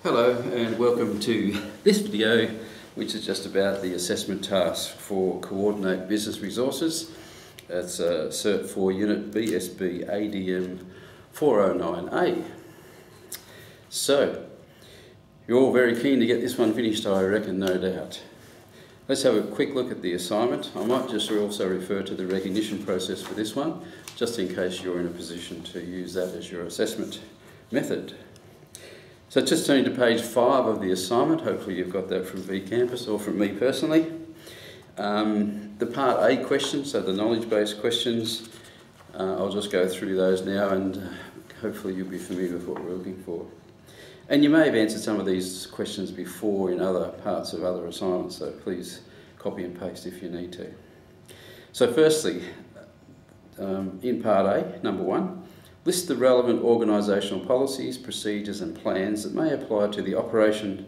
Hello and welcome to this video, which is just about the assessment task for Coordinate Business Resources. It's a Cert 4 unit BSBADM409A. So, you're all very keen to get this one finished, I reckon, no doubt. Let's have a quick look at the assignment. I might just also refer to the recognition process for this one, just in case you're in a position to use that as your assessment method. So just turning to page 5 of the assignment, hopefully you've got that from vCampus or from me personally. The part A questions, so the knowledge-based questions, I'll just go through those now and hopefully you'll be familiar with what we're looking for. And you may have answered some of these questions before in other parts of other assignments, so please copy and paste if you need to. So firstly, in part A, number 1, list the relevant organisational policies, procedures and plans that may apply to the operation,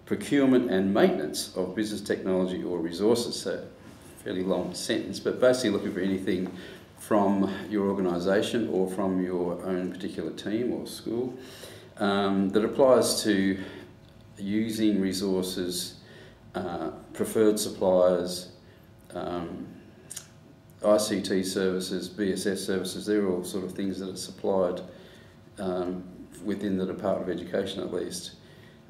procurement and maintenance of business technology or resources. So, fairly long sentence, but basically looking for anything from your organisation or from your own particular team or school that applies to using resources, preferred suppliers, ICT services, BSS services. They're all sort of things that are supplied within the Department of Education at least.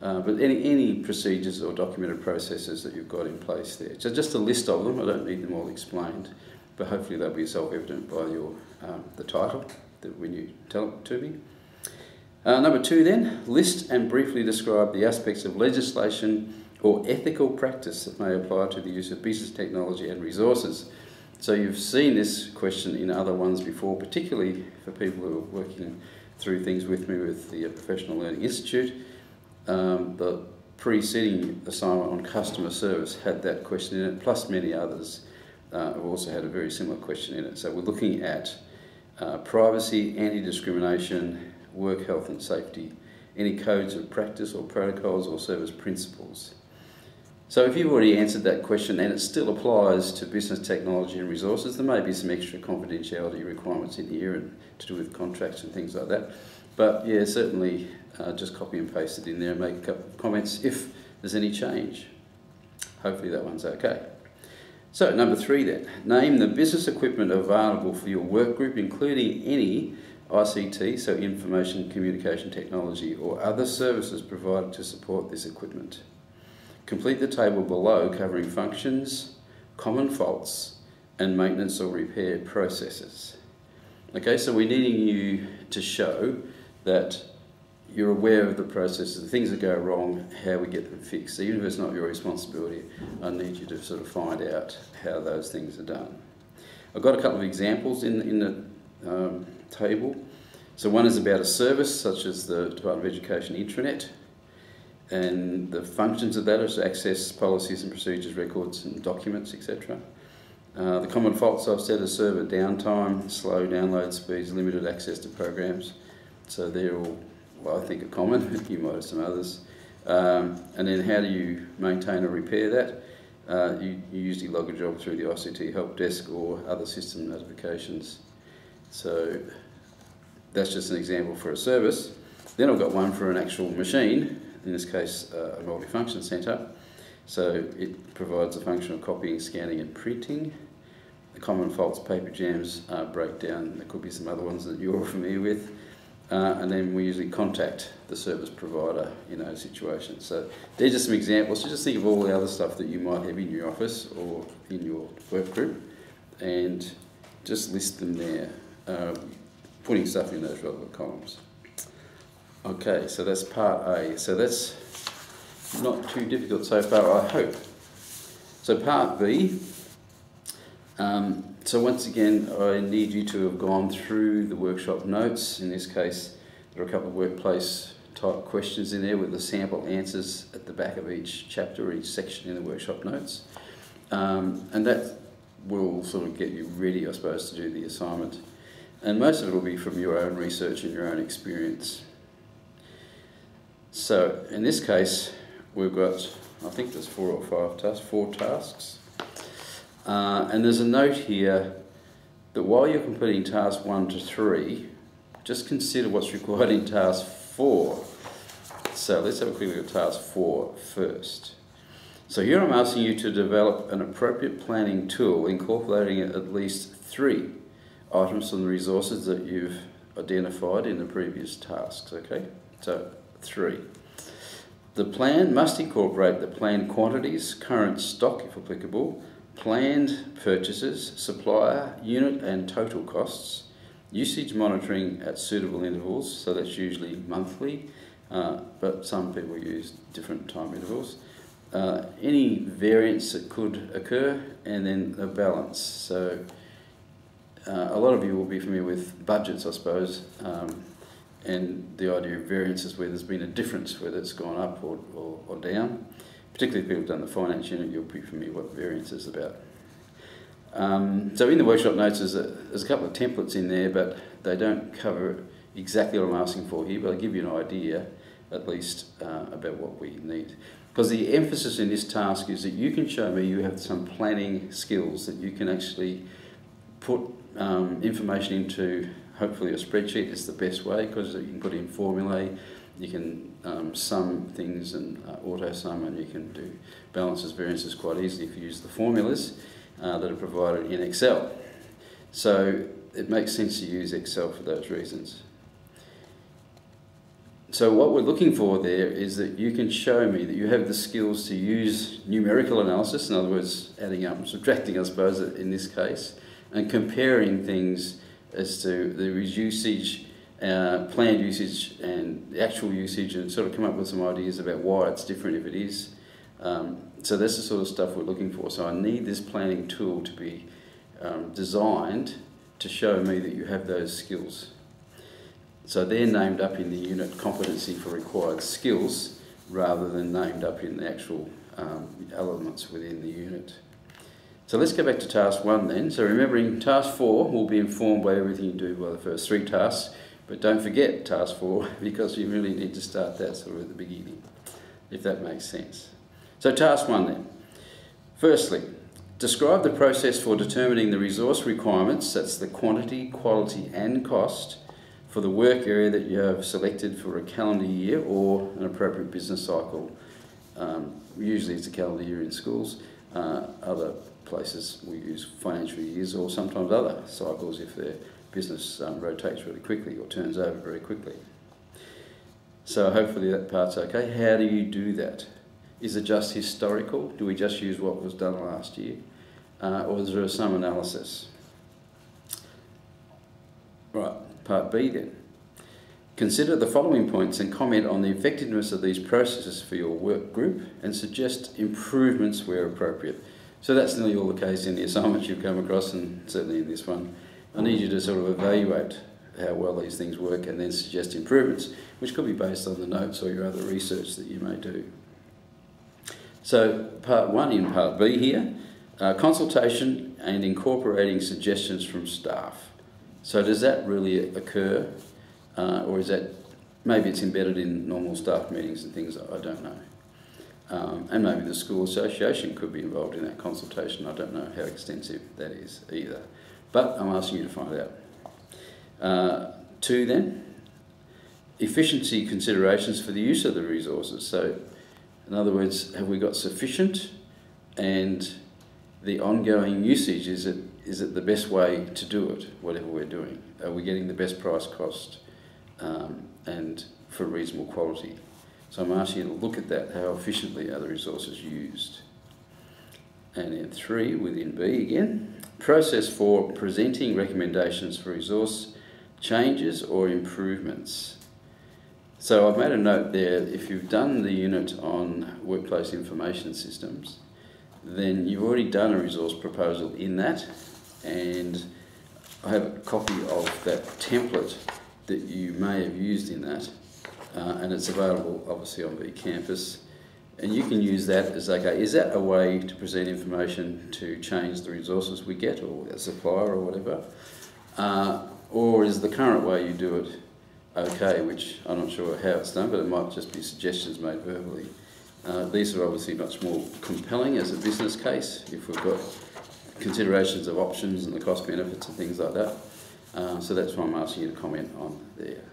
But any procedures or documented processes that you've got in place there. So just a list of them, I don't need them all explained, but hopefully they'll be self-evident by the title when you tell it to me. Number 2 then, list and briefly describe the aspects of legislation or ethical practice that may apply to the use of business technology and resources. So you've seen this question in other ones before, particularly for people who are working through things with me with the Professional Learning Institute. The preceding assignment on customer service had that question in it, plus many others have also had a very similar question in it. So we're looking at privacy, anti-discrimination, work health and safety, any codes of practice or protocols or service principles. So if you've already answered that question and it still applies to business technology and resources, there may be some extra confidentiality requirements in here and to do with contracts and things like that. But yeah, certainly just copy and paste it in there and make a couple of comments if there's any change. Hopefully that one's okay. So number 3 then, name the business equipment available for your work group, including any ICT, so information communication technology, or other services provided to support this equipment. Complete the table below covering functions, common faults, and maintenance or repair processes. Okay, so we're needing you to show that you're aware of the processes, the things that go wrong, how we get them fixed. So even if it's not your responsibility, I need you to sort of find out how those things are done. I've got a couple of examples in the table. So one is about a service such as the Department of Education intranet, and the functions of that is to access policies and procedures, records and documents, etc. The common faults I've said are server downtime, slow download speeds, limited access to programs. So they're all, well, I think are common. You might have some others. And then how do you maintain or repair that? You usually log a job through the ICT help desk or other system notifications. So that's just an example for a service. Then I've got one for an actual machine, in this case a multifunction centre. So it provides a function of copying, scanning and printing. The common faults, paper jams, breakdown, there could be some other ones that you're familiar with. And then we usually contact the service provider in those situations. So they're just some examples. So just think of all the other stuff that you might have in your office or in your work group and just list them there, putting stuff in those relevant columns. Okay, so that's part A. So that's not too difficult so far, I hope. So part B. So once again, I need you to have gone through the workshop notes. In this case, there are a couple of workplace type questions in there with the sample answers at the back of each chapter or each section in the workshop notes. And that will sort of get you ready, I suppose, to do the assignment. And most of it will be from your own research and your own experience. So in this case, we've got, I think there's 4 or 5 tasks, 4 tasks. And there's a note here that while you're completing task 1 to 3, just consider what's required in task 4. So let's have a quick look at task 4 first. So here I'm asking you to develop an appropriate planning tool incorporating at least 3 items from the resources that you've identified in the previous tasks, okay? So 3. The plan must incorporate the planned quantities, current stock if applicable, planned purchases, supplier, unit and total costs, usage monitoring at suitable intervals, so that's usually monthly, but some people use different time intervals, any variance that could occur, and then a balance. So a lot of you will be familiar with budgets, I suppose, and the idea of variances where there's been a difference, whether it's gone up or down. Particularly if people have done the finance unit, you'll be familiar with what variance is about. So in the workshop notes there's a couple of templates in there, but they don't cover exactly what I'm asking for here, but I'll give you an idea at least about what we need. Because the emphasis in this task is that you can show me you have some planning skills, that you can actually put information into, hopefully a spreadsheet is the best way, because you can put in formulae, you can sum things and auto sum, and you can do balances, variances quite easily if you use the formulas that are provided in Excel. So it makes sense to use Excel for those reasons. So what we're looking for there is that you can show me that you have the skills to use numerical analysis, in other words, adding up and subtracting, I suppose, in this case, and comparing things as to the usage, planned usage and the actual usage, and sort of come up with some ideas about why it's different if it is. So that's the sort of stuff we're looking for. So I need this planning tool to be designed to show me that you have those skills. So they're named up in the unit competency for required skills rather than named up in the actual elements within the unit. So let's go back to task 1 then. So remembering task 4 will be informed by everything you do by the first 3 tasks, but don't forget task 4 because you really need to start that sort of at the beginning, if that makes sense. So task 1 then. Firstly, describe the process for determining the resource requirements, that's the quantity, quality and cost, for the work area that you have selected for a calendar year or an appropriate business cycle. Usually it's a calendar year in schools. Other places we use financial years, or sometimes other cycles if their business rotates really quickly or turns over very quickly. So hopefully that part's okay. How do you do that? Is it just historical? Do we just use what was done last year? Or is there some analysis? Right, part B then. Consider the following points and comment on the effectiveness of these processes for your work group and suggest improvements where appropriate. So that's nearly all the case in the assignments you've come across, and certainly in this one. I need you to sort of evaluate how well these things work and then suggest improvements, which could be based on the notes or your other research that you may do. So part 1 in part B here, consultation and incorporating suggestions from staff. So does that really occur, or is that, maybe it's embedded in normal staff meetings and things, I don't know. And maybe the school association could be involved in that consultation. I don't know how extensive that is either. But I'm asking you to find out. 2 then, efficiency considerations for the use of the resources. So in other words, have we got sufficient, and the ongoing usage, is it the best way to do it, whatever we're doing? Are we getting the best price cost and for reasonable quality? So I'm asking you to look at that, how efficiently are the resources used. And then 3 within B again, process for presenting recommendations for resource changes or improvements. So I've made a note there, if you've done the unit on workplace information systems, then you've already done a resource proposal in that, and I have a copy of that template that you may have used in that, and it's available obviously on vCampus, and you can use that as, okay, is that a way to present information to change the resources we get, or a supplier or whatever, or is the current way you do it okay, which I'm not sure how it's done, but it might just be suggestions made verbally. These are obviously much more compelling as a business case if we've got considerations of options and the cost benefits and things like that. So that's what I'm asking you to comment on there.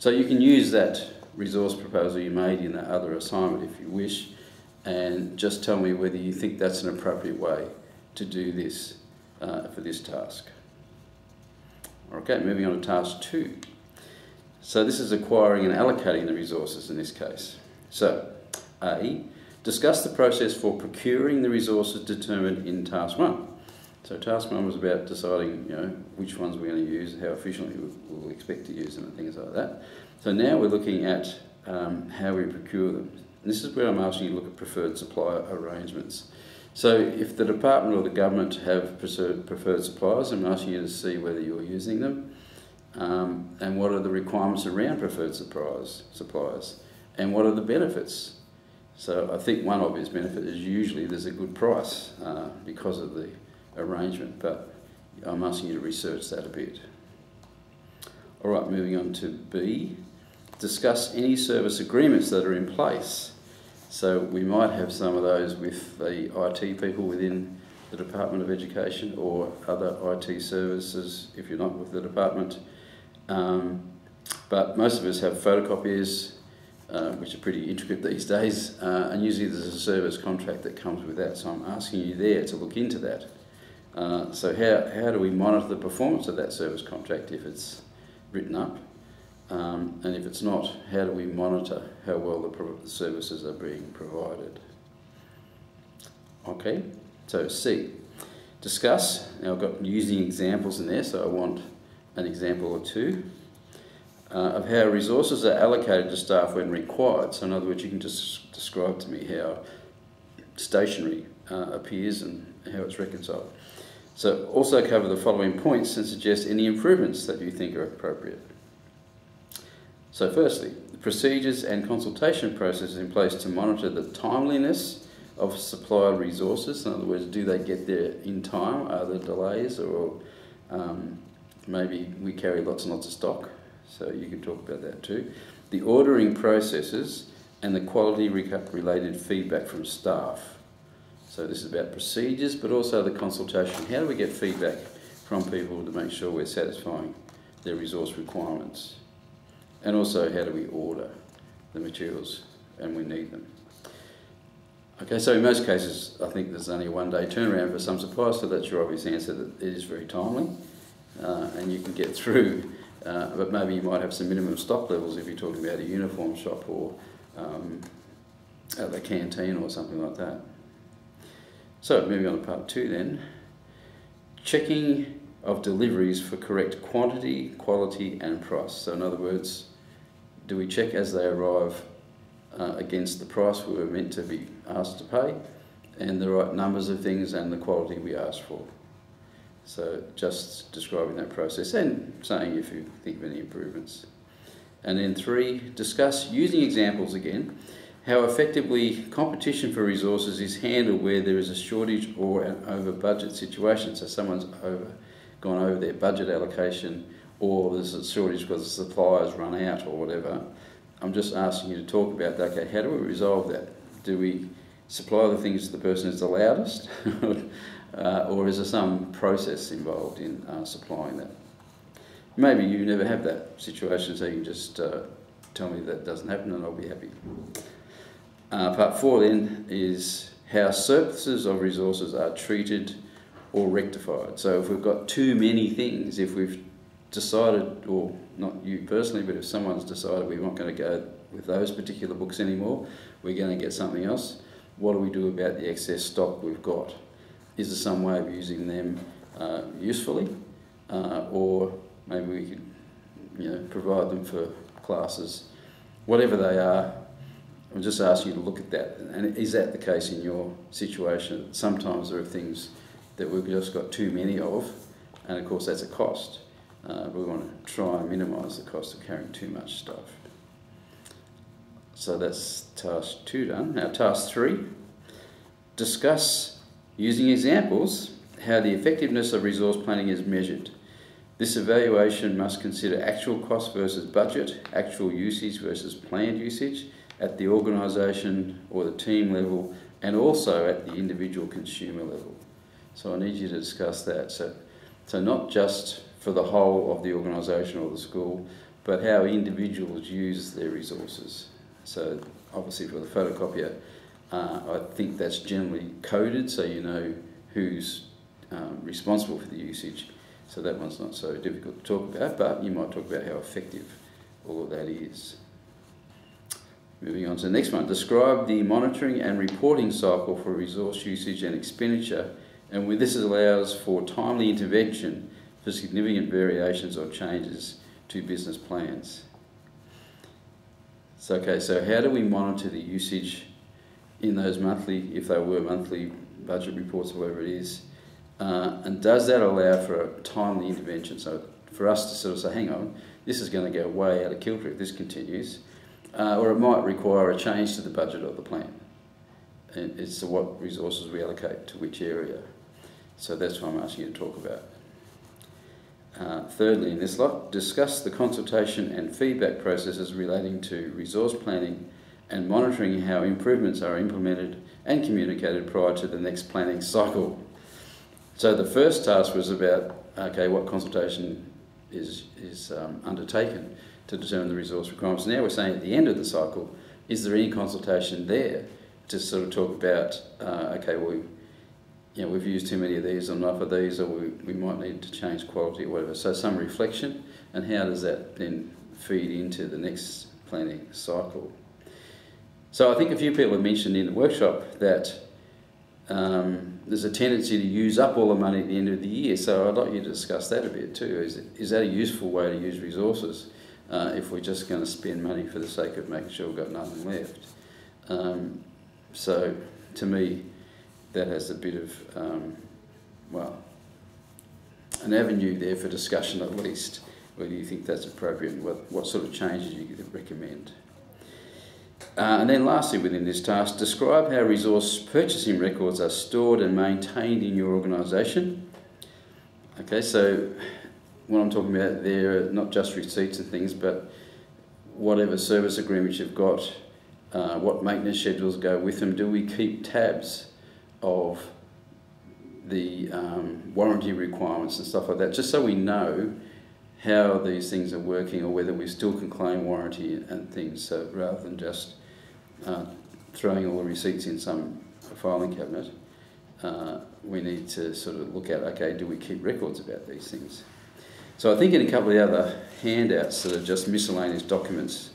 So you can use that resource proposal you made in that other assignment if you wish, and just tell me whether you think that's an appropriate way to do this for this task. Okay, moving on to task 2. So this is acquiring and allocating the resources in this case. So, A, discuss the process for procuring the resources determined in task 1. So task 1 was about deciding, which ones we're going to use, how efficiently we'll expect to use them and things like that. So now we're looking at how we procure them. And this is where I'm asking you to look at preferred supplier arrangements. So if the department or the government have preferred suppliers, I'm asking you to see whether you're using them, and what are the requirements around preferred suppliers, and what are the benefits. So I think one obvious benefit is usually there's a good price because of the arrangement, but I'm asking you to research that a bit. All right, moving on to B, discuss any service agreements that are in place. So we might have some of those with the IT people within the Department of Education or other IT services if you're not with the department. But most of us have photocopiers, which are pretty intricate these days, and usually there's a service contract that comes with that. So I'm asking you there to look into that. So how do we monitor the performance of that service contract if it's written up? And if it's not, how do we monitor how well the services are being provided? Okay, so C, discuss. Now I've got using examples in there, so I want an example or two of how resources are allocated to staff when required. So in other words, you can just describe to me how stationery appears and how it's reconciled. So also cover the following points and suggest any improvements that you think are appropriate. So firstly, the procedures and consultation processes in place to monitor the timeliness of supplier resources. In other words, do they get there in time? Are there delays, or maybe we carry lots and lots of stock? So you can talk about that too. The ordering processes and the quality related feedback from staff. So this is about procedures, but also the consultation. How do we get feedback from people to make sure we're satisfying their resource requirements? And also, how do we order the materials and we need them? Okay, so in most cases, I think there's only a one-day turnaround for some suppliers, so that's your obvious answer, that it is very timely and you can get through, but maybe you might have some minimum stock levels if you're talking about a uniform shop or at the canteen or something like that. So, moving on to part 2 then. Checking of deliveries for correct quantity, quality and price. So in other words, do we check as they arrive against the price we were meant to be asked to pay, and the right numbers of things and the quality we asked for? So just describing that process and saying if you think of any improvements. And then 3, discuss using examples again, how effectively competition for resources is handled where there is a shortage or an over budget situation. So someone's gone over their budget allocation, or there's a shortage because the suppliers run out or whatever. I'm just asking you to talk about that. Okay, how do we resolve that? Do we supply the things the person is the loudest? Or is there some process involved in supplying that? Maybe you never have that situation, so you can just tell me that doesn't happen and I'll be happy. Part 4 then is how surpluses of resources are treated or rectified. So if we've got too many things, if we've decided, or not you personally, but if someone's decided we're not going to go with those particular books anymore, we're going to get something else, what do we do about the excess stock we've got? Is there some way of using them usefully, or maybe we could provide them for classes, whatever they are? I'm just asking you to look at that. And is that the case in your situation? Sometimes there are things that we've just got too many of, and of course that's a cost. We want to try and minimise the cost of carrying too much stuff. So that's task 2 done. Now task 3, discuss using examples how the effectiveness of resource planning is measured. This evaluation must consider actual cost versus budget, actual usage versus planned usage at the organisation or the team level, and also at the individual consumer level. So I need you to discuss that. So not just for the whole of the organisation or the school, but how individuals use their resources. So obviously for the photocopier, I think that's generally coded, so you know who's responsible for the usage. So that one's not so difficult to talk about, but you might talk about how effective all of that is. Moving on to the next one. Describe the monitoring and reporting cycle for resource usage and expenditure, and this allows for timely intervention for significant variations or changes to business plans. So, okay, so how do we monitor the usage in those monthly, if they were monthly budget reports or whatever it is, and does that allow for a timely intervention? So for us to sort of say, hang on, this is going to go way out of kilter if this continues, or it might require a change to the budget of the plan. And it's to what resources we allocate to which area. So that's what I'm asking you to talk about. Thirdly, in this lot, discuss the consultation and feedback processes relating to resource planning and monitoring how improvements are implemented and communicated prior to the next planning cycle. So the first task was about, okay, what consultation is undertaken to determine the resource requirements. Now we're saying at the end of the cycle, is there any consultation there to sort of talk about, okay, well, we've used too many of these or enough of these, or we might need to change quality or whatever. So some reflection, and how does that then feed into the next planning cycle? So I think a few people have mentioned in the workshop that there's a tendency to use up all the money at the end of the year. So I'd like you to discuss that a bit too. Is that a useful way to use resources if we're just going to spend money for the sake of making sure we've got nothing left? So to me, that has a bit of, well, an avenue there for discussion at least, whether you think that's appropriate and what sort of changes you could recommend. And then lastly within this task, describe how resource purchasing records are stored and maintained in your organisation. Okay, so what I'm talking about there are not just receipts and things, but whatever service agreements you've got, what maintenance schedules go with them. Do we keep tabs of the warranty requirements and stuff like that, just so we know how these things are working or whether we still can claim warranty and things, so rather than just throwing all the receipts in some filing cabinet, we need to sort of look at, okay, do we keep records about these things? So I think in a couple of the other handouts that are just miscellaneous documents,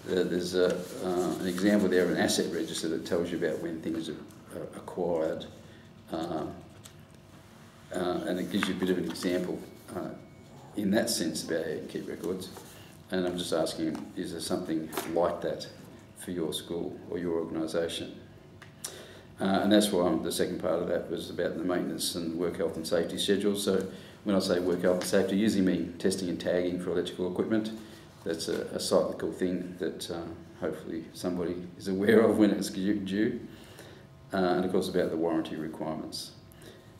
there's an example there of an asset register that tells you about when things are acquired, and it gives you a bit of an example in that sense about how you keep records. And I'm just asking, is there something like that for your school or your organisation? And that's why the second part of that was about the maintenance and work health and safety schedule. So when I say work health and safety, I usually mean testing and tagging for electrical equipment. That's a cyclical thing that hopefully somebody is aware of when it's due. And of course about the warranty requirements.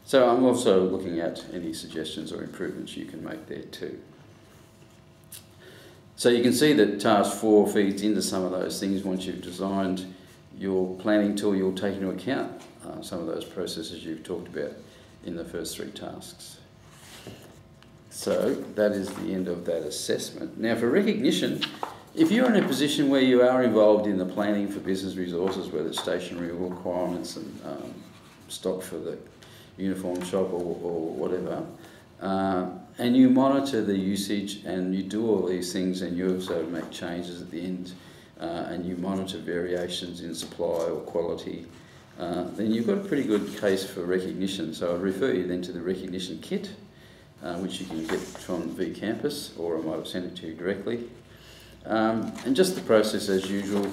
So I'm also looking at any suggestions or improvements you can make there too. So you can see that task 4 feeds into some of those things. Once you've designed your planning tool, you'll take into account some of those processes you've talked about in the first 3 tasks. So that is the end of that assessment. Now for recognition, if you're in a position where you are involved in the planning for business resources, whether it's stationery requirements and stock for the uniform shop or whatever, and you monitor the usage and you do all these things and you also make changes at the end and you monitor variations in supply or quality, then you've got a pretty good case for recognition. So I'd refer you then to the recognition kit, which you can get from V Campus, or I might have sent it to you directly. And just the process as usual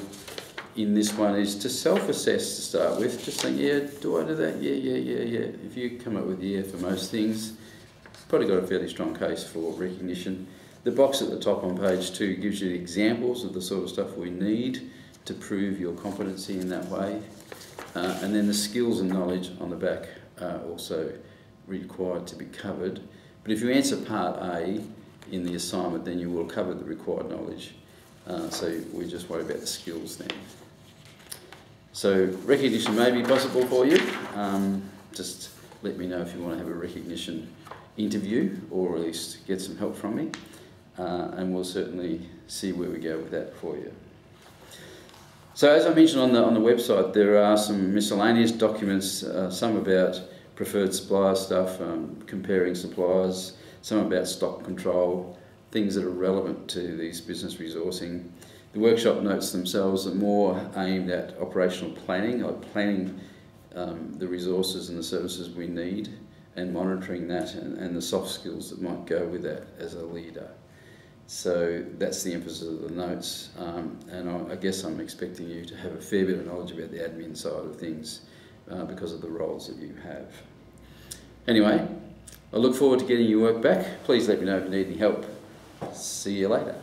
in this one is to self-assess to start with, just saying, yeah, do I do that? Yeah. If you come up with yeah for most things, probably got a fairly strong case for recognition. The box at the top on page 2 gives you examples of the sort of stuff we need to prove your competency in that way. And then the skills and knowledge on the back are also required to be covered. But if you answer part A in the assignment, then you will cover the required knowledge. So we just worry about the skills then. So recognition may be possible for you. Just let me know if you want to have a recognition interview or at least get some help from me. and we'll certainly see where we go with that for you. So as I mentioned on the website, there are some miscellaneous documents, some about preferred supplier stuff, comparing suppliers, some about stock control, things that are relevant to these business resourcing. The workshop notes themselves are more aimed at operational planning, like planning the resources and the services we need and monitoring that and the soft skills that might go with that as a leader. So that's the emphasis of the notes, and I guess I'm expecting you to have a fair bit of knowledge about the admin side of things because of the roles that you have. Anyway, I look forward to getting your work back. Please let me know if you need any help. See you later.